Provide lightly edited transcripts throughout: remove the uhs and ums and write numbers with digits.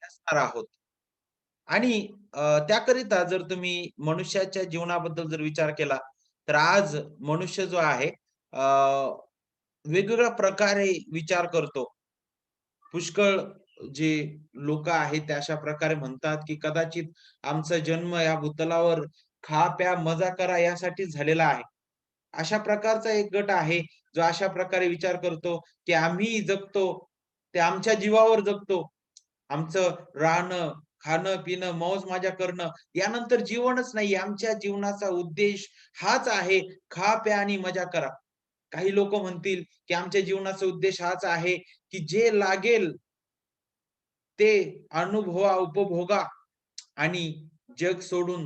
असणार आहोत. आणि त्याकरिता जर तुम्ही मनुष्याच्या जीवनाबद्दल जर विचार केला, तर आज मनुष्य जो आहे वेगवेगळ्या प्रकारे विचार करतो. पुष्कळ जे लोकं आहेत ते अशा प्रकारे म्हणतात, की कदाचित आमचा जन्म या भूतलावर खा, प्या, मजा करा यासाठी झालेला आहे. अशा प्रकारचा एक गट आहे, जो अशा प्रकारे विचार करतो, की आम्ही जगतो, ते आमच्या जीवावर जगतो. आमचं राहणं, खाणं-पिणं, मौज-मजा करणं यानंतर जीवनच नाहीये. आमच्या जीवनाचा उद्देश हाच आहे, खा, प्या आणि मजा करा. काही लोकं म्हणतील, की आमच्या जीवनाचा उद्देश हाच आहे, की जे लागेल ते अनुभवा, उपभोगा आणि जग सोडून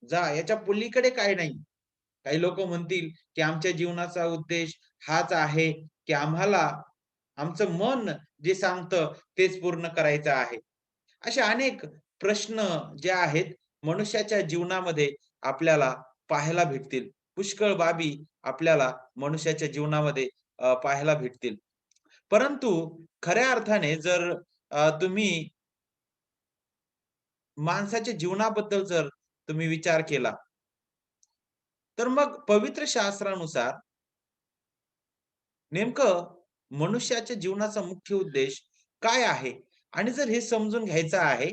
जा. याच्या पलीकडे काही नाही. काही लोकं म्हणतील, की आमच्या जीवनाचा उद्देश हाच आहे, की आम्हाला आमचं मन जे सांगतं तेच पूर्ण करायचं आहे. असे अनेक प्रश्न जे आहेत मनुष्याच्या जीवनामध्ये आपल्याला पाहायला भेटतील. पुष्कळ बाबी आपल्याला मनुष्याच्या जीवनामध्ये पाहायला भेटतील. परंतु खऱ्या अर्थाने जर तुम्ही माणसाच्या जीवनाबद्दल जर तुम्ही विचार केला, तर मग पवित्र शास्त्रानुसार नेमकं मनुष्याच्या जीवनाचा मुख्य उद्देश काय आहे? आणि जर हे समजून घ्यायचं आहे,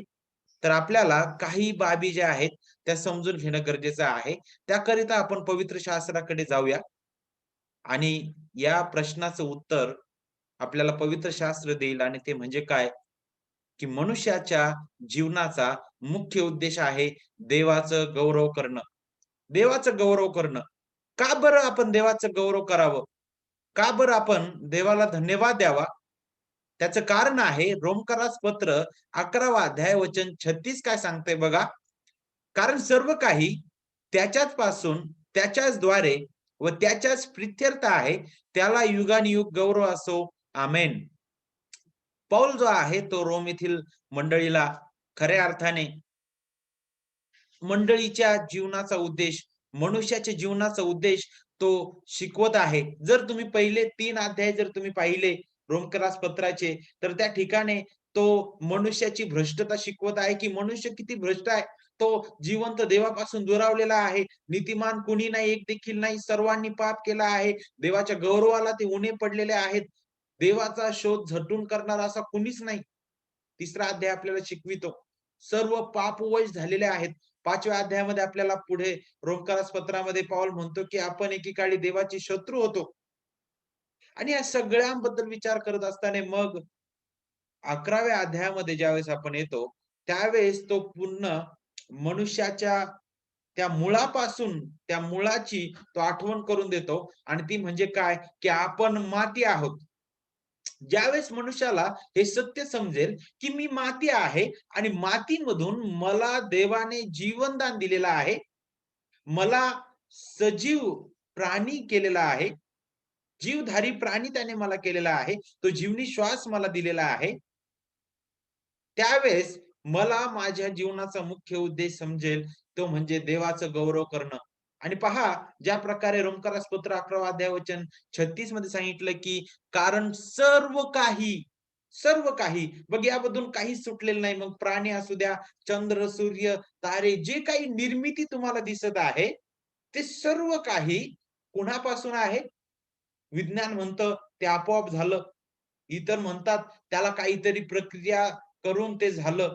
तर आपल्याला काही बाबी ज्या आहेत, त्या समजून घेणं गरजेचं आहे. त्याकरिता आपण पवित्र शास्त्राकडे जाऊया आणि या प्रश्नाचं उत्तर आपल्याला पवित्र शास्त्र देईल आणि ते म्हणजे काय? की मनुष्याच्या जीवनाचा मुख्य उद्देश आहे देवाचं गौरव करणं. देवाचं गौरव करणं. का बरं आपण देवाचं गौरव करावं? का बरं आपण देवाला धन्यवाद द्यावा? त्याचं कारण आहे रोमकरास पत्र 11वा अध्याय वचन 36 काय सांगतंय बघा. कारण सर्व काही त्याच्याच पासून, त्याच्याच द्वारे व त्याच्याच प्रित्यर्थ आहे. त्याला युगानुयुग गौरव असो. आमेन. पौल जो आहे तो रोम येथील मंडळीला खऱ्या अर्थाने मंडळीच्या जीवनाचा उद्देश, मनुष्याच्या जीवनाचा उद्देश तो शिकवत आहे. जर तुम्ही पहिले 3 अध्याय जर तुम्ही पाहिले रोमकरास पत्राचे, तर त्या ठिकाणी तो मनुष्याची भ्रष्टता शिकवत आहे, की मनुष्य किती भ्रष्ट आहे. तो जिवंत देवापासून दुरावलेला आहे. नीतिमान कुणी नाही, एक देखील नाही. सर्वांनी पाप केला आहे. देवाच्या गौरवाला ते उणे पडलेले आहेत. देवाचा शोध झटून करणारा असा कुणीच नाही. 3रा अध्याय आपल्याला शिकवितो. सर्व पापवश झालेले आहेत. 5व्या अध्यायामध्ये आपल्याला पुढे रोमकारास पत्रामध्ये पौल म्हणतो, की आपण एकेकाळी देवाचे शत्रू होतो. आणि या सगळ्यांबद्दल विचार करत असताना मग 11व्या अध्यायामध्ये ज्यावेळेस आपण येतो, त्यावेळेस तो पुन्हा मनुष्याच्या त्या मुळापासून, त्या मुळाची तो आठवण करून देतो आणि ती म्हणजे काय, की आपण माती आहोत. ज्यावेळेस मनुष्याला हे सत्य समजेल, की मी माती आहे आणि मातीमधून मला देवाने जीवनदान दिलेलं आहे. मला सजीव प्राणी केलेला आहे. जीवधारी प्राणी त्याने मला केलेला आहे. तो जीवनी श्वास मला दिलेला आहे. त्यावेळेस मला माझ्या जीवनाचा मुख्य उद्देश समजेल, तो म्हणजे देवाचं गौरव करणं. आणि पहा, ज्या प्रकारे रोमकार स्तोत्र 11वा अध्याय वचन 36 मध्ये सांगितलं, की कारण सर्व काही बघ यामधून काहीच सुटलेलं नाही. मग प्राणी असू द्या, चंद्र, सूर्य, तारे जे काही निर्मिती तुम्हाला दिसत आहे, ते सर्व काही कुणापासून आहे? विज्ञान म्हणतं ते आपोआप झालं. इतर म्हणतात त्याला काहीतरी प्रक्रिया करून ते झालं.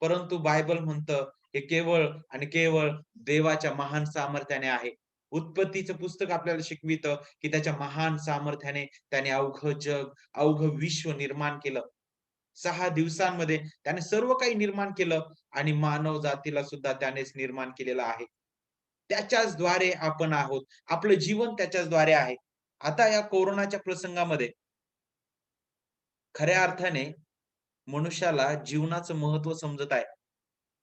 परंतु बायबल म्हणतं हे केवळ आणि केवळ देवाच्या महान सामर्थ्याने आहे. उत्पत्तीचं पुस्तक आपल्याला शिकवितं, की त्याच्या महान सामर्थ्याने त्याने अवघं जग, अवघं विश्व निर्माण केलं. 6 दिवसांमध्ये त्याने सर्व काही निर्माण केलं आणि मानव जातीला सुद्धा त्यानेच निर्माण केलेलं आहे. त्याच्याचद्वारे आपण आहोत. आपलं जीवन त्याच्याचद्वारे आहे. आता या कोरोनाच्या प्रसंगामध्ये खऱ्या अर्थाने मनुष्याला जीवनाचं महत्त्व समजत आहे.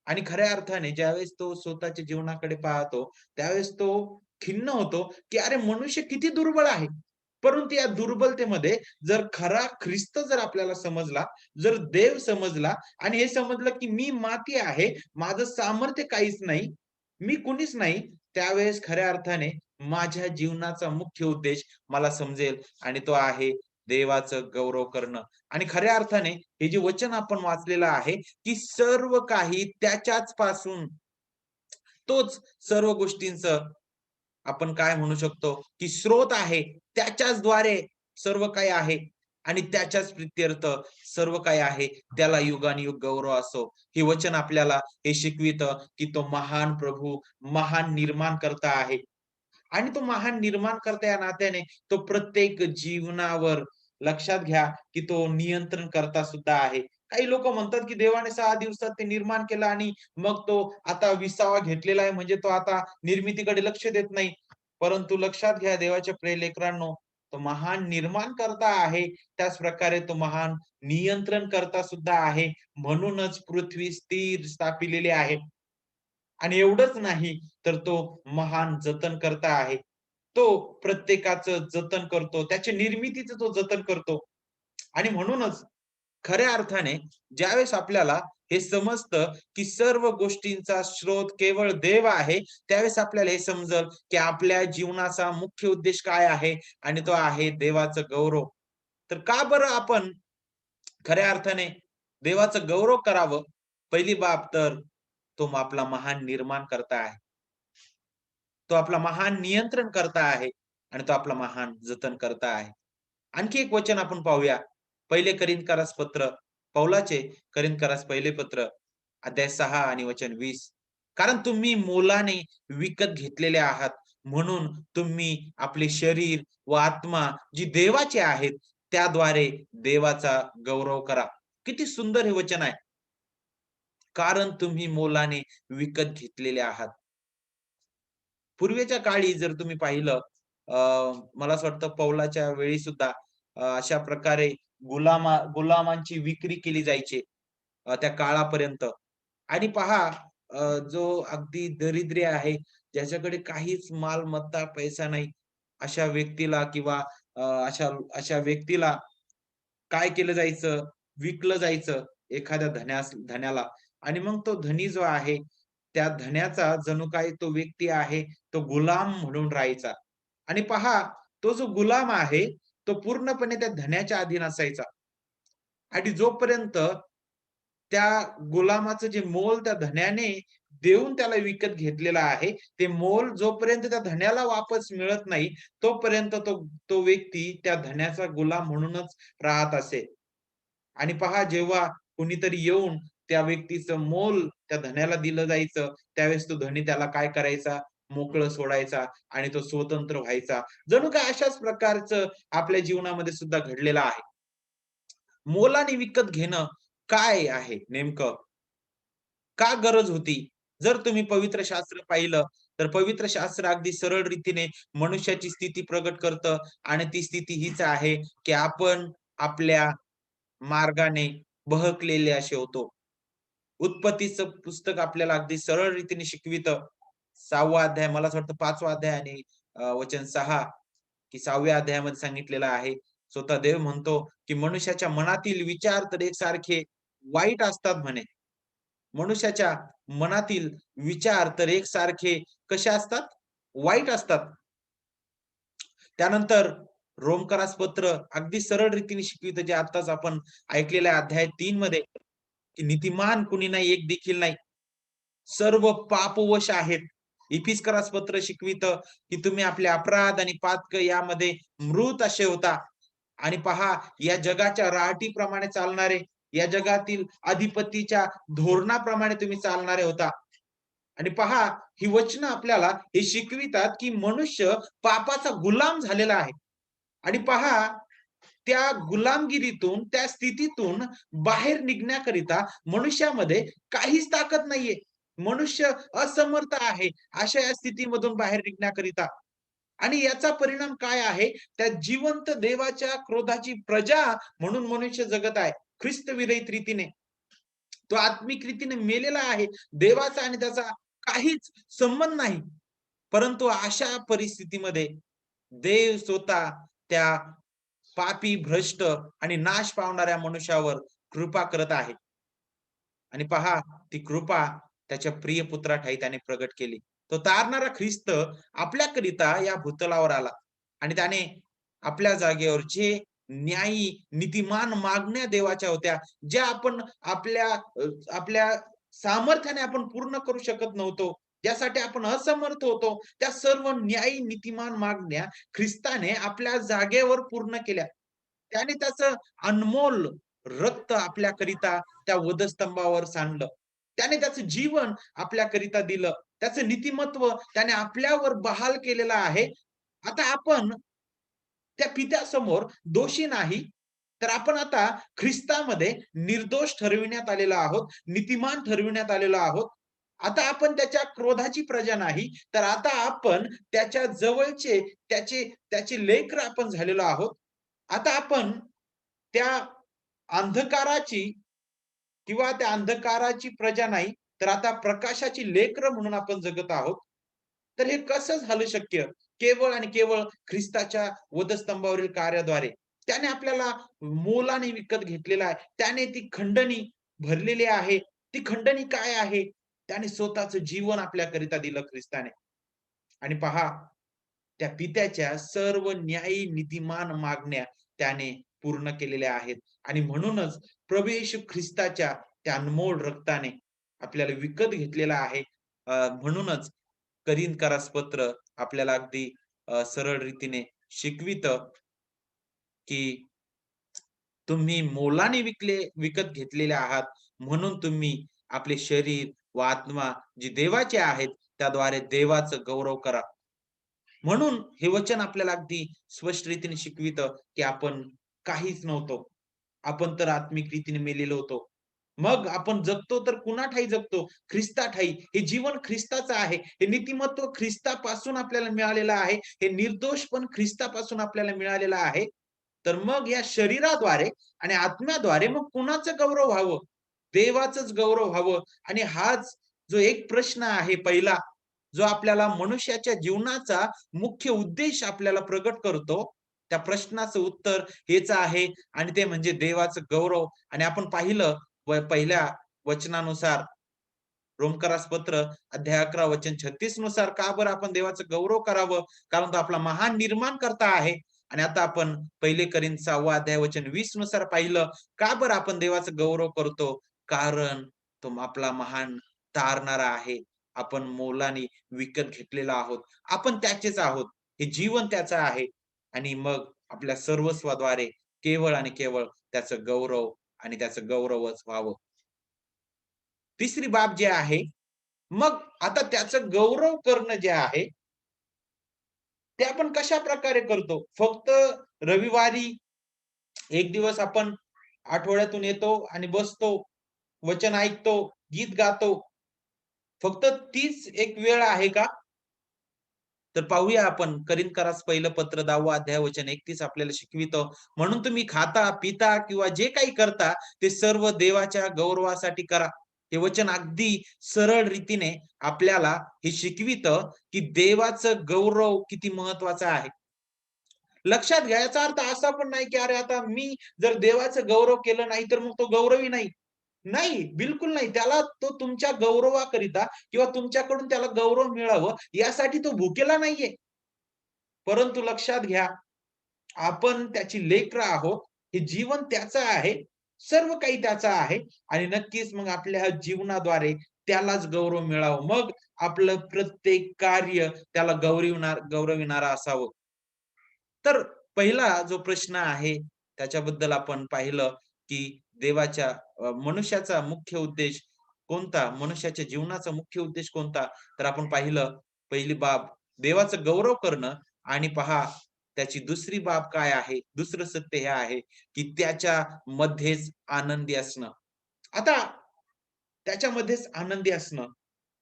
आणि खऱ्या अर्थाने ज्यावेळेस तो स्वतःच्या जीवनाकडे पाहतो, त्यावेळेस तो खिन्न होतो, की अरे मनुष्य किती दुर्बळ आहे. परंतु या दुर्बलतेमध्ये जर खरा ख्रिस्त जर आपल्याला समजला, जर देव समजला आणि हे समजलं, की मी माती आहे, माझं सामर्थ्य काहीच नाही, मी कुणीच नाही, त्यावेळेस खऱ्या अर्थाने माझ्या जीवनाचा मुख्य उद्देश मला समजेल आणि तो आहे देवाचं गौरव करणं. आणि खऱ्या अर्थाने हे जे वचन आपण वाचलेलं आहे, की सर्व काही त्याच्याच पासून तोच सर्व गोष्टींचं आपण काय म्हणू शकतो, की स्रोत आहे. त्याच्याचद्वारे सर्व काही आहे आणि त्याच्याच प्रित्यर्थ सर्व काही आहे. त्याला युगानुयुग गौरव असो. हे वचन आपल्याला हे शिकवितं, की तो महान प्रभू, महान निर्माणकर्ता आहे. आणि तो महान निर्माणकर्ता या नात्याने तो प्रत्येक जीवनावर लक्षात घ्या, की तो नियंत्रण करता सुद्धा आहे. काही लोकं म्हणतात, की देवाने 6 दिवसात ते निर्माण केलं आणि मग तो आता 20वा घेतलेला आहे म्हणजे तो आता निर्मितीकडे लक्ष देत नाही. परंतु लक्षात घ्या देवाच्या प्रिय लेकरांनो, तो महान निर्माणकर्ता आहे. त्याच प्रकारे तो महान नियंत्रणकर्ता सुद्धा आहे. म्हणूनच पृथ्वी स्थिर स्थापिलेली आहे. आणि एवढंच नाही, तर तो महान जतनकर्ता आहे. तो प्रत्येकाचं जतन करतो. त्याच्या निर्मितीचं तो जतन करतो. आणि म्हणूनच खऱ्या अर्थाने ज्यावेळेस आपल्याला हे समजतं, की सर्व गोष्टींचा स्रोत केवळ देव आहे, त्यावेळेस आपल्याला हे समजल, की आपल्या जीवनाचा मुख्य उद्देश काय आहे आणि तो आहे देवाचं गौरव. तर का बरं आपण खऱ्या अर्थाने देवाचं गौरव करावं? पहिली बाब तर तो आपला महान निर्माणकर्ता आहे. तो आपला महान नियंत्रणकर्ता आहे आणि तो आपला महान जतनकर्ता आहे. आणखी एक वचन आपण पाहूया. पहिले करिंथकरास पत्र, पौलाचे करिंथकरास पहिले पत्र, अध्याय 6 आणि वचन 20. कारण तुम्ही मोलाने विकत घेतलेले आहात, म्हणून तुम्ही आपले शरीर व आत्मा जी देवाचे आहेत, त्याद्वारे देवाचा गौरव करा. किती सुंदर हे वचन आहे. कारण तुम्ही मोलाने विकत घेतलेले आहात. पूर्वीच्या काळी जर तुम्ही पाहिलं अ, मला असं वाटतं पौलाच्या वेळी सुद्धा अशा प्रकारे गुलामांची विक्री केली जायची त्या काळापर्यंत. आणि पहा जो अगदी दरिद्री आहे, ज्याच्याकडे काहीच मालमत्ता, पैसा नाही, अशा व्यक्तीला किंवा अशा अशा व्यक्तीला काय केलं जायचं, विकलं जायचं एखाद्या धन्याला आणि मग तो धनी जो आहे, त्या धन्याचा जणू काही तो व्यक्ती आहे, तो गुलाम म्हणून राहायचा. आणि पहा, तो जो गुलाम आहे, तो पूर्णपणे त्या धन्याच्या अधीन असायचा. आणि जोपर्यंत त्या गुलामाचं जे मोल त्या धन्याने देऊन त्याला विकत घेतलेलं आहे, ते मोल जोपर्यंत त्या धन्याला वापस मिळत नाही, तोपर्यंत तो तो व्यक्ती त्या धन्याचा गुलाम म्हणूनच राहत असे. आणि पहा जेव्हा कुणीतरी येऊन त्या व्यक्तीचं मोल त्या धन्याला दिलं जायचं, त्यावेळेस तो धनी त्याला काय करायचा? मोकळं सोडायचा आणि तो स्वतंत्र व्हायचा. जणू काही अशाच प्रकारचं आपल्या जीवनामध्ये सुद्धा घडलेलं आहे. मोलाने विकत घेणं काय आहे नेमकं? का गरज होती? जर तुम्ही पवित्र शास्त्र पाहिलं, तर पवित्र शास्त्र अगदी सरळ रीतीने मनुष्याची स्थिती प्रगट करतं आणि ती स्थिती हीच आहे, की आपण आपल्या मार्गाने बहकलेले असे होतो. उत्पत्तीचं पुस्तक आपल्याला अगदी सरळ रीतीने शिकवितं. 6वा अध्याय मला असं वाटतं 5वा अध्याय आणि वचन 6 की 6व्या अध्यायामध्ये सांगितलेलं आहे. स्वतः देव म्हणतो, की मनुष्याच्या मनातील विचार तर एकसारखे वाईट असतात म्हणे. मनुष्याच्या मनातील विचार तर एकसारखे कसे असतात? वाईट असतात. त्यानंतर रोमकरास पत्र अगदी सरळ रीतीने शिकवितं, जे आत्ताच आपण ऐकलेल्या अध्याय 3 मध्ये, की नीतिमान कुणी नाही, एक देखील नाही. सर्व पापवश आहेत. इफिसकरास पत्र शिकवितं, की तुम्ही आपले अपराध आणि पातक यामध्ये मृत असे होता. आणि पहा या जगाच्या राहाटीप्रमाणे चालणारे, या जगातील अधिपतीच्या धोरणाप्रमाणे तुम्ही चालणारे होता. आणि पहा ही वचनं आपल्याला हे शिकवितात, की मनुष्य पापाचा गुलाम झालेला आहे. आणि पहा त्या गुलामगिरीतून, त्या स्थितीतून बाहेर निघण्याकरिता मनुष्यामध्ये काहीच ताकद नाहीये. मनुष्य असमर्थ आहे, अशा या स्थितीमधून बाहेर निघण्याकरिता. आणि याचा परिणाम काय आहे? त्या जिवंत देवाच्या क्रोधाची प्रजा म्हणून मनुष्य जगत आहे. ख्रिस्तविरहित रीतीने. तो आत्मिक रीतीने मेलेला आहे. देवाचा आणि त्याचा काहीच संबंध नाही. परंतु अशा परिस्थितीमध्ये देव स्वतः त्या पापी, भ्रष्ट आणि नाश पावणाऱ्या मनुष्यावर कृपा करत आहे. आणि पहा ती कृपा त्याच्या प्रिय पुत्राठायी त्याने प्रगट केली. तो तारणारा ख्रिस्त आपल्याकरिता या भूतलावर आला आणि त्याने आपल्या जागेवर जे न्यायी, नीतिमान मागण्या देवाच्या होत्या, ज्या आपण आपल्या सामर्थ्याने आपण पूर्ण करू शकत नव्हतो. ज्यासाठी आपण असमर्थ होतो, त्या सर्व न्यायी, नीतिमान मागण्या ख्रिस्ताने आपल्या जागेवर पूर्ण केल्या. त्याने त्याचं अनमोल रक्त आपल्याकरिता त्या वधस्तंभावर सांडलं. त्याने त्याचं जीवन आपल्याकरिता दिलं. त्याचं नीतिमत्व त्याने आपल्यावर बहाल केलेलं आहे. आता आपण त्या पित्यासमोर दोषी नाही, तर आपण आता ख्रिस्तामध्ये निर्दोष ठरविण्यात आलेलो आहोत, नीतिमान ठरविण्यात आलेलो आहोत. आता आपण त्याच्या क्रोधाची प्रजा नाही, तर आता आपण त्याच्या जवळचे त्याचे त्याचे लेकरं आपण झालेलो आहोत. आता आपण त्या अंधकाराची किंवा त्या अंधकाराची प्रजा नाही, तर आता प्रकाशाची लेकरं म्हणून आपण जगत आहोत. तर हे कसं झालं शक्य? केवळ आणि केवळ ख्रिस्ताच्या वधस्तंभावरील कार्याद्वारे. त्याने आपल्याला मोलाने विकत घेतलेलं आहे. त्याने ती खंडणी भरलेली आहे. ती खंडणी काय आहे? त्याने स्वतःचं जीवन आपल्याकरिता दिलं ख्रिस्ताने. आणि पहा, त्या पित्याच्या सर्व न्यायी नीतिमान मागण्या त्याने पूर्ण केलेल्या आहेत आणि म्हणूनच प्रभू येशू ख्रिस्ताच्या त्या अनमोल रक्ताने आपल्याला विकत घेतलेलं आहे. म्हणूनच करीनकरास पत्र आपल्याला अगदी सरळ रीतीने शिकवितं, की तुम्ही मोलाने विकत घेतलेले आहात, म्हणून तुम्ही आपले शरीर व आत्मा जी देवाचे आहेत, त्याद्वारे देवाचं गौरव करा. म्हणून हे वचन आपल्याला अगदी स्पष्ट रीतीने शिकवितं, की आपण काहीच नव्हतो. आपण तर आत्मिक रीतीने मेलेलो होतो. मग आपण जगतो तर कुणाठायी जगतो? ख्रिस्ताठायी. हे जीवन ख्रिस्ताचं आहे. हे नीतिमत्व ख्रिस्तापासून आपल्याला मिळालेलं आहे. हे निर्दोषपण ख्रिस्तापासून आपल्याला मिळालेलं आहे. तर मग या शरीराद्वारे आणि आत्म्याद्वारे मग कुणाचं गौरव व्हावं? देवाचंच गौरव व्हावं आणि हाच जो एक प्रश्न आहे पहिला, जो आपल्याला मनुष्याच्या जीवनाचा मुख्य उद्देश आपल्याला प्रगट करतो. त्या प्रश्नाचं उत्तर हेच आहे आणि ते म्हणजे देवाचं गौरव आणि आपण पाहिलं पहिल्या वचनानुसार रोमकरास पत्र अध्याय 11 वचन 36 नुसार का बरं आपण देवाचं गौरव करावं? कारण तो आपला महान निर्माणकर्ता आहे. आणि आता आपण पहिले करीन 6 अध्याय वचन 20 नुसार पाहिलं, का बरं आपण देवाचं गौरव करतो? कारण तो आपला महान तारणारा आहे. आपण मोलाने विकत घेतलेला आहोत. आपण त्याचेच आहोत. हे जीवन त्याचं आहे आणि मग आपल्या सर्वस्वाद्वारे केवळ आणि केवळ त्याचं गौरव आणि त्याचं गौरवच व्हावं. तिसरी बाब जी आहे, मग आता त्याचं गौरव करणं जे आहे, ते आपण कशाप्रकारे करतो? फक्त रविवारी एक दिवस आपण आठवड्यातून येतो आणि बसतो, वचन ऐकतो, गीत गातो. फक्त तीच एक वेळ आहे का? तर पाहूया आपण करीनकरास पहिलं पत्र 10 अध्याय वचन 31 आपल्याला शिकवितं. म्हणून तुम्ही खाता, पिता किंवा जे काही करता ते सर्व देवाच्या गौरवासाठी करा. हे वचन अगदी सरळ रीतीने आपल्याला हे शिकवितं, की देवाचं गौरव किती महत्वाचा आहे. लक्षात घ्या याचा अर्थ असा पण नाही, की अरे आता मी जर देवाचं गौरव केलं नाही, तर मग तो गौरवी नाही. नाही, बिलकुल नाही. त्याला तो तुमच्या गौरवाकरिता किंवा तुमच्याकडून त्याला गौरव मिळावं यासाठी तो भुकेला नाहीये. परंतु लक्षात घ्या, आपण त्याची लेकरं आहोत. हे जीवन त्याचं आहे. सर्व काही त्याचं आहे आणि नक्कीच मग आपल्या जीवनाद्वारे त्यालाच गौरव मिळावं. मग आपलं प्रत्येक कार्य त्याला गौरविणारं असावं. तर पहिला जो प्रश्न आहे, त्याच्याबद्दल आपण पाहिलं, की देवाच्या मनुष्याचा मुख्य उद्देश कोणता? मनुष्याच्या जीवनाचा मुख्य उद्देश कोणता? तर आपण पाहिलं, पहिली बाब देवाचं गौरव करणं आणि पहा त्याची दुसरी बाब काय आहे? दुसरं सत्य हे आहे, की त्याच्यामध्येच आनंदी असणं. आता त्याच्यामध्येच आनंदी असणं.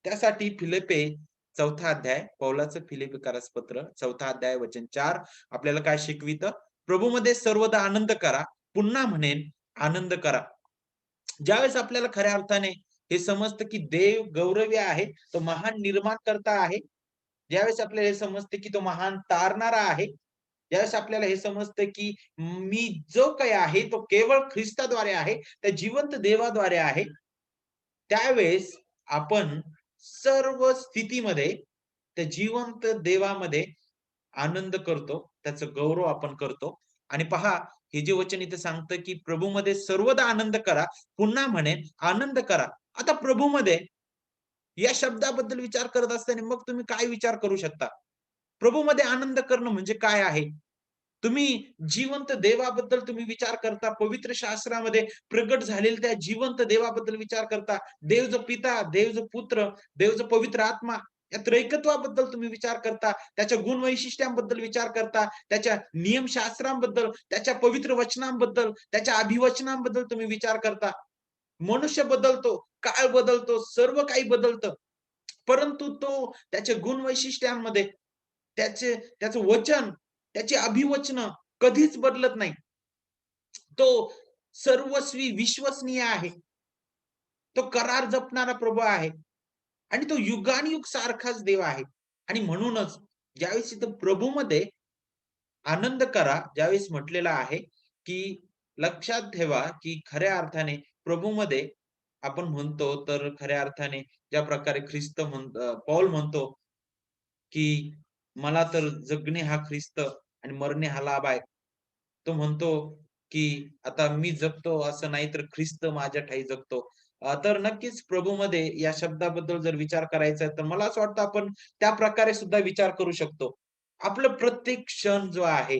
त्यासाठी फिलिप्पे 4था अध्याय, पौलाचं फिलिप्पिकरास पत्र 4था अध्याय वचन 4 आपल्याला काय शिकवितं? प्रभूमध्ये सर्वदा आनंद करा. पुन्हा म्हणेन आनंद करा. ज्यावेळेस आपल्याला खऱ्या अर्थाने हे समजतं, की देव गौरवी आहे, तो महान निर्माणकर्ता आहे. ज्यावेळेस आपल्याला हे समजते, की तो महान तारणारा आहे. ज्यावेळेस आपल्याला हे समजतं, की मी जो काही आहे, तो केवळ ख्रिस्ताद्वारे आहे, त्या जिवंत देवाद्वारे आहे. त्यावेळेस आपण सर्व स्थितीमध्ये त्या जिवंत देवामध्ये आनंद करतो. त्याचं गौरव आपण करतो आणि पहा हे जे वचन इथे सांगतं, की प्रभूमध्ये सर्वदा आनंद करा. पुन्हा म्हणेन आनंद करा. आता प्रभूमध्ये या शब्दाबद्दल विचार करत असताना मग तुम्ही काय विचार करू शकता? प्रभूमध्ये आनंद करणं म्हणजे काय आहे? तुम्ही जिवंत देवाबद्दल तुम्ही विचार करता. पवित्र शास्त्रामध्ये प्रगट झालेल्या त्या जिवंत देवाबद्दल विचार करता. देव जो पिता, देव जो पुत्र, देव जो पवित्र आत्मा या त्रैकत्वाबद्दल तुम्ही विचार करता. त्याच्या गुणवैशिष्ट्यांबद्दल विचार करता. त्याच्या नियमशास्त्रांबद्दल, त्याच्या पवित्र वचनांबद्दल, त्याच्या अभिवचनांबद्दल तुम्ही विचार करता. मनुष्य बदलतो, काळ बदलतो, सर्व काही बदलतं. परंतु तो त्याच्या गुणवैशिष्ट्यांमध्ये त्याचं वचन, त्याची अभिवचनं कधीच बदलत नाही. तो सर्वस्वी विश्वसनीय आहे. तो करार जपणारा प्रभू आहे आणि तो युगानुयुग सारखाच देव आहे. आणि म्हणूनच ज्यावेळेस इथं प्रभूमध्ये आनंद करा, ज्यावेळेस म्हटलेलं आहे, की लक्षात ठेवा, की खऱ्या अर्थाने प्रभूमध्ये आपण म्हणतो, तर खऱ्या अर्थाने ज्या प्रकारे पौल म्हणतो, की मला तर जगणे हा ख्रिस्त आणि मरणे हा लाभ आहे. तो म्हणतो, की आता मी जगतो असं नाही तर ख्रिस्त माझ्या ठायी जगतो. तर नक्कीच प्रभूमध्ये या शब्दाबद्दल जर विचार करायचा आहे, तर मला असं वाटतं आपण त्या प्रकारे सुद्धा विचार करू शकतो. आपलं प्रत्येक क्षण जो आहे,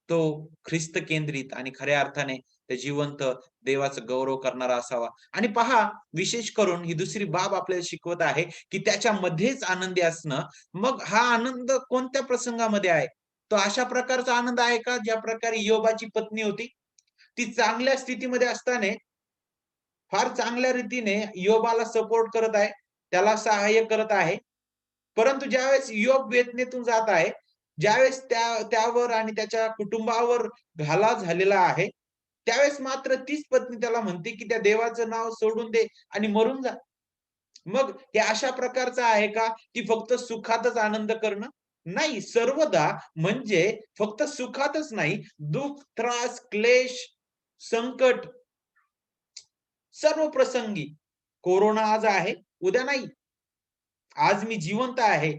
तो ख्रिस्त केंद्रित आणि खऱ्या अर्थाने ते जिवंत देवाचं गौरव करणारा असावा. आणि पहा, विशेष करून ही दुसरी बाब आपल्याला शिकवत आहे, की त्याच्यामध्येच आनंदी असणं. मग हा आनंद कोणत्या प्रसंगामध्ये आहे? तो अशा प्रकारचा आनंद आहे का, ज्या प्रकारे इयोबाची पत्नी होती. ती चांगल्या स्थितीमध्ये असताना फार चांगल्या रीतीने इयोबाला सपोर्ट करत आहे, त्याला सहाय्य करत आहे. परंतु ज्यावेळेस इयोब वेदनेतून जात आहे, ज्यावेळेस त्यावर आणि त्याच्या कुटुंबावर घाला झालेला आहे, त्यावेळेस मात्र तीच पत्नी त्याला म्हणते, की त्या देवाचं नाव सोडून दे आणि मरून जा. मग हे अशा प्रकारचं आहे का, की फक्त सुखातच आनंद करणं? नाही, सर्वदा म्हणजे फक्त सुखातच नाही, दुःख, त्रास, क्लेश, संकट सर्व प्रसंगी. कोरोना आज आहे, उद्या नाही. आज मी जिवंत आहे,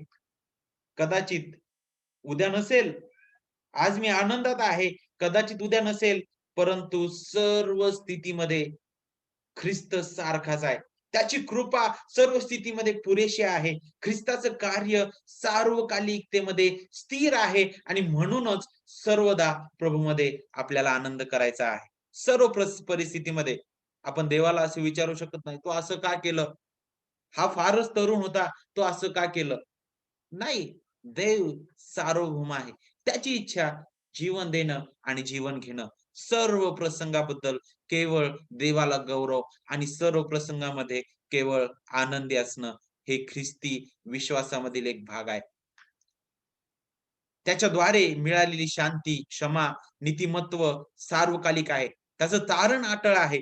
कदाचित उद्या नसेल. आज मी आनंदात आहे, कदाचित उद्या नसेल. परंतु सर्व स्थितीमध्ये ख्रिस्त सारखाच आहे. त्याची कृपा सर्व स्थितीमध्ये पुरेशी आहे. ख्रिस्ताचं कार्य सार्वकालिकतेमध्ये स्थिर आहे आणि म्हणूनच सर्वदा प्रभूमध्ये आपल्याला आनंद करायचा आहे. सर्व परिस्थितीमध्ये आपण देवाला असं विचारू शकत नाही, "तू असं का केलं? हा फारच तरुण होता, तो असं का केलं?" नाही, देव सार्वभौम आहे. त्याची इच्छा जीवन देणं आणि जीवन घेणं. सर्व प्रसंगाबद्दल केवळ देवाला गौरव आणि सर्व प्रसंगामध्ये केवळ आनंदी असणं, हे ख्रिस्ती विश्वासामधील एक भाग आहे. त्याच्याद्वारे मिळालेली शांती, क्षमा, नीतिमत्व सार्वकालिक आहे. त्याचं तारण अटळ आहे.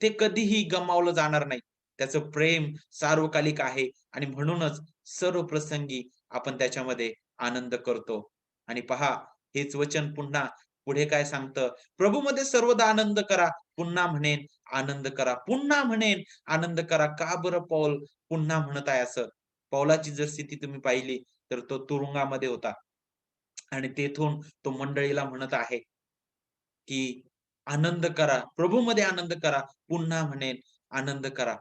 ते कधीही गमावलं जाणार नाही. त्याचं प्रेम सार्वकालिक आहे आणि म्हणूनच सर्व प्रसंगी आपण त्याच्यामध्ये आनंद करतो. आणि पहा, हेच वचन पुन्हा पुढे काय सांगतं, "प्रभूमध्ये सर्वदा आनंद करा." पुन्हा म्हणेन, आनंद करा. पुन्हा म्हणेन, आनंद करा. का बरं पौल पुन्हा म्हणत आहे असं? पौलाची जर स्थिती तुम्ही पाहिली, तर तो तुरुंगामध्ये होता. आणि तेथून तो मंडळीला म्हणत आहे, की आनंद करा, प्रभूमध्ये आनंद करा. पुन्हा म्हणेन आनंद करा.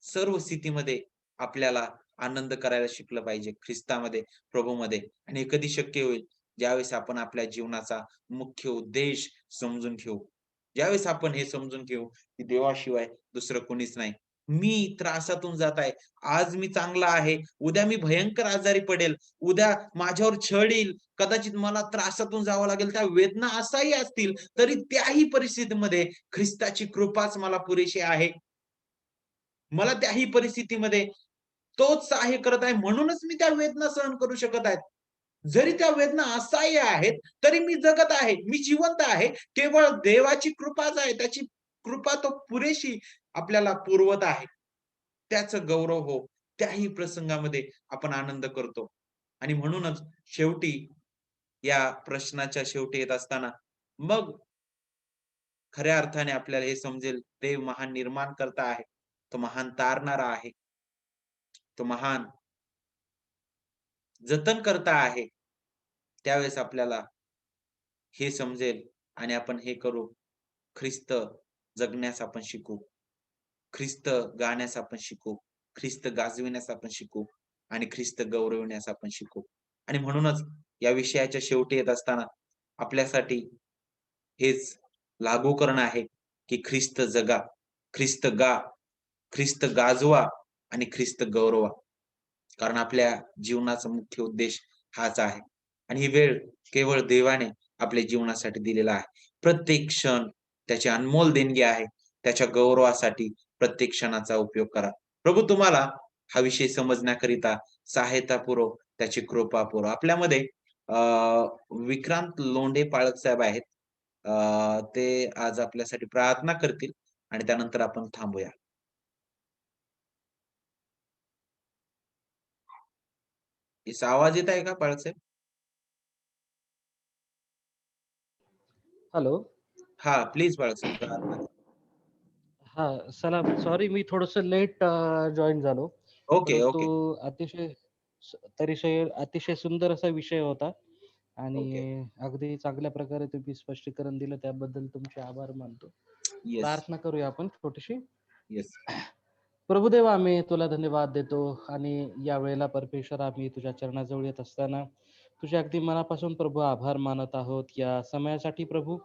सर्व स्थितीमध्ये आपल्याला आनंद करायला शिकलं पाहिजे ख्रिस्तामध्ये, प्रभूमध्ये. आणि हे कधी शक्य होईल? ज्यावेळेस आपण आपल्या जीवनाचा मुख्य उद्देश समजून घेऊ. ज्यावेळेस आपण हे समजून घेऊ, की देवाशिवाय दुसरं कोणीच नाही. मी त्रासातून जात आहे. आज मी चांगला आहे. उद्या मी भयंकर आजारी पडेल. उद्या माझ्यावर छळ येईल. कदाचित मला त्रासातून जावं लागेल. त्या वेदना अशाही असतील, तरी त्याही परिस्थितीमध्ये ख्रिस्ताची कृपाच मला पुरेशी आहे. मला त्याही परिस्थितीमध्ये तोच सहाय्य करत आहे म्हणूनच मी त्या वेदना सहन करू शकत आहेत. जरी त्या वेदना असह्य आहेत, तरी मी जगत आहे. मी जिवंत आहे. केवळ देवाची कृपाच आहे. त्याची कृपा तो पुरेशी आपल्याला पुरवत आहे. त्याचं गौरव हो. त्याही प्रसंगामध्ये आपण आनंद करतो. आणि म्हणूनच शेवटी या प्रश्नाच्या शेवटी येत असताना मग खऱ्या अर्थाने आपल्याला हे समजेल, देव महान निर्माणकर्ता आहे. तो महान तारणारा आहे. तो महान जतन करता आहे. त्यावेळेस आपल्याला हे समजेल आणि आपण हे करू. ख्रिस्त जगण्यास आपण शिकू. ख्रिस्त गाण्यास आपण शिकू. ख्रिस्त गाजविण्यास आपण शिकू आणि ख्रिस्त गौरविण्यास आपण शिकू. आणि म्हणूनच या विषयाच्या शेवटी येत असताना आपल्यासाठी हेच लागू करणं आहे, की ख्रिस्त जगा, ख्रिस्त गा, ख्रिस्त गाजवा आणि ख्रिस्त गौरवा. कारण आपल्या जीवनाचा मुख्य उद्देश हाच आहे. आणि ही वेळ केवळ देवाने आपल्या जीवनासाठी दिलेला आहे. प्रत्येक क्षण त्याची अनमोल देणगी आहे. त्याच्या गौरवासाठी प्रत्येक क्षणाचा उपयोग करा. प्रभू तुम्हाला हा विषय समजण्याकरिता सहायता पुरव, त्याची कृपा पुरव. आपल्यामध्ये अ, विक्रांत लोंढे पाळक साहेब आहेत. ते आज आपल्यासाठी प्रार्थना करतील आणि त्यानंतर आपण थांबूया. याचा आवाज येत आहे का पाळक साहेब? हॅलो. हां, प्लीज बाळक साहेब प्रार्थना करा. हां, सलाम. सॉरी मी थोडंसं लेट जॉइन झालो. ओके, परंतु ओके, अतिशय अतिशय सुंदर असा विषय होता आणि ओके. अगदी चांगल्या प्रकारे तुम्ही स्पष्टीकरण दिलं त्याबद्दल तुमचे आभार मानतो. येस, प्रार्थना करूया आपण छोटीशी. येस. प्रभुदेवा, आम्ही तुला धन्यवाद देतो आणि या वेळेला परमेश्वर आम्ही तुझ्या चरणाजवळ येत असताना तुझ्या अगदी मनापासून प्रभू आभार मानत आहोत या समयासाठी प्रभू.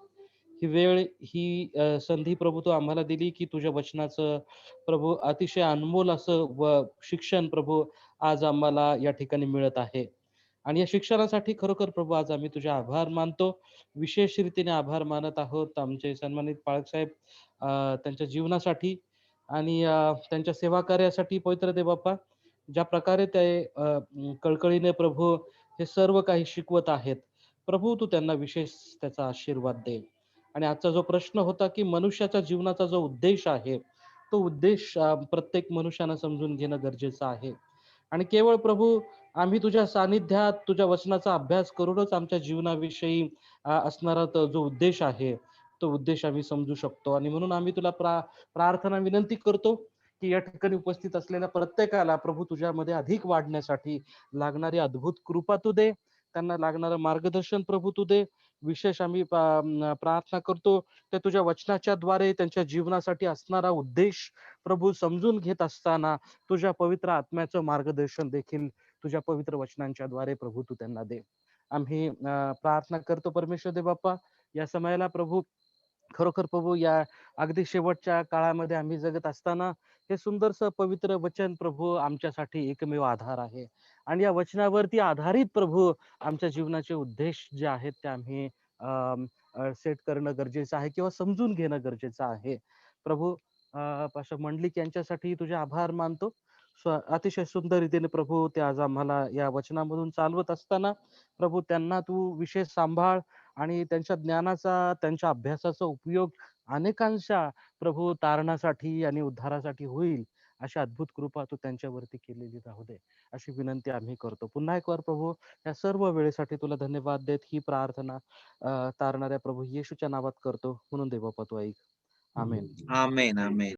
ही वेळ, ही संधी प्रभू तू आम्हाला दिली, की तुझ्या वचनाचं प्रभू अतिशय अनमोल असं शिक्षण प्रभू आज आम्हाला या ठिकाणी मिळत आहे. आणि या शिक्षणासाठी खरोखर प्रभू आज आम्ही तुझे आभार मानतो. विशेष रीतीने आभार मानत आहोत आमचे सन्मानित पाळक साहेब त्यांच्या जीवनासाठी आणि त्यांच्या सेवा कार्यासाठी पवित्र देव बाप्पा. ज्या प्रकारे ते कळकळीने प्रभू हे सर्व काही शिकवत आहेत. प्रभू तू त्यांना विशेष त्याचा आशीर्वाद दे. आणि आजचा जो प्रश्न होता, की मनुष्याच्या जीवनाचा जो उद्देश आहे, तो उद्देश प्रत्येक मनुष्यानं समजून घेणं गरजेचं आहे. आणि केवळ प्रभू आम्ही तुझ्या सानिध्यात, तुझ्या वचनाचा अभ्यास करूनच आमच्या जीवनाविषयी असणारा तो जो उद्देश आहे, तो उद्देश आम्ही समजू शकतो. आणि म्हणून आम्ही तुला प्रार्थना विनंती करतो, की या ठिकाणी उपस्थित असलेल्या प्रत्येकाला प्रभू तुझ्यामध्ये अधिक वाढण्यासाठी लागणारी अद्भुत कृपा तू दे. त्यांना लागणारं मार्गदर्शन प्रभू तू दे. विशेष आम्ही प्रार्थना करतो, ते तुझ्या वचनाच्याद्वारे त्यांच्या जीवनासाठी असणारा उद्देश प्रभू समजून घेत असताना तुझ्या पवित्र आत्म्याचं मार्गदर्शन देखील तुझ्या पवित्र वचनांच्याद्वारे प्रभू तू त्यांना दे. आम्ही प्रार्थना करतो परमेश्वर देव बाप्पा, या समयाला प्रभू खरोखर प्रभू या अगदी शेवटच्या काळामध्ये आम्ही जगत असताना हे सुंदरसं पवित्र वचन प्रभू आमच्यासाठी एकमेव आधार आहे. आणि या वचनावरती आधारित प्रभू आमच्या जीवनाचे उद्देश जे आहेत ते आम्ही सेट करणं गरजेचं आहे किंवा समजून घेणं गरजेचं आहे. प्रभू पास्टर मंडलिक यांच्यासाठी तुझे आभार मानतो. अतिशय सुंदर रीतीने प्रभू ते आज आम्हाला या वचनामधून चालवत असताना प्रभू त्यांना तू विशेष सांभाळ आणि त्यांच्या ज्ञानाचा, त्यांच्या अभ्यासाचा उपयोग अनेकांच्या प्रभू तारणासाठी आणि उद्धारासाठी होईल, अशी अद्भुत कृपा तू त्यांच्यावरती केलेली राहू दे, अशी विनंती आम्ही करतो. पुन्हा एक वार प्रभू या सर्व वेळेसाठी तुला धन्यवाद देत ही प्रार्थना तारणाऱ्या प्रभू येशूच्या नावात करतो, म्हणून दे बाप्पा तू ऐक. आमेन. आमेन, आमेन.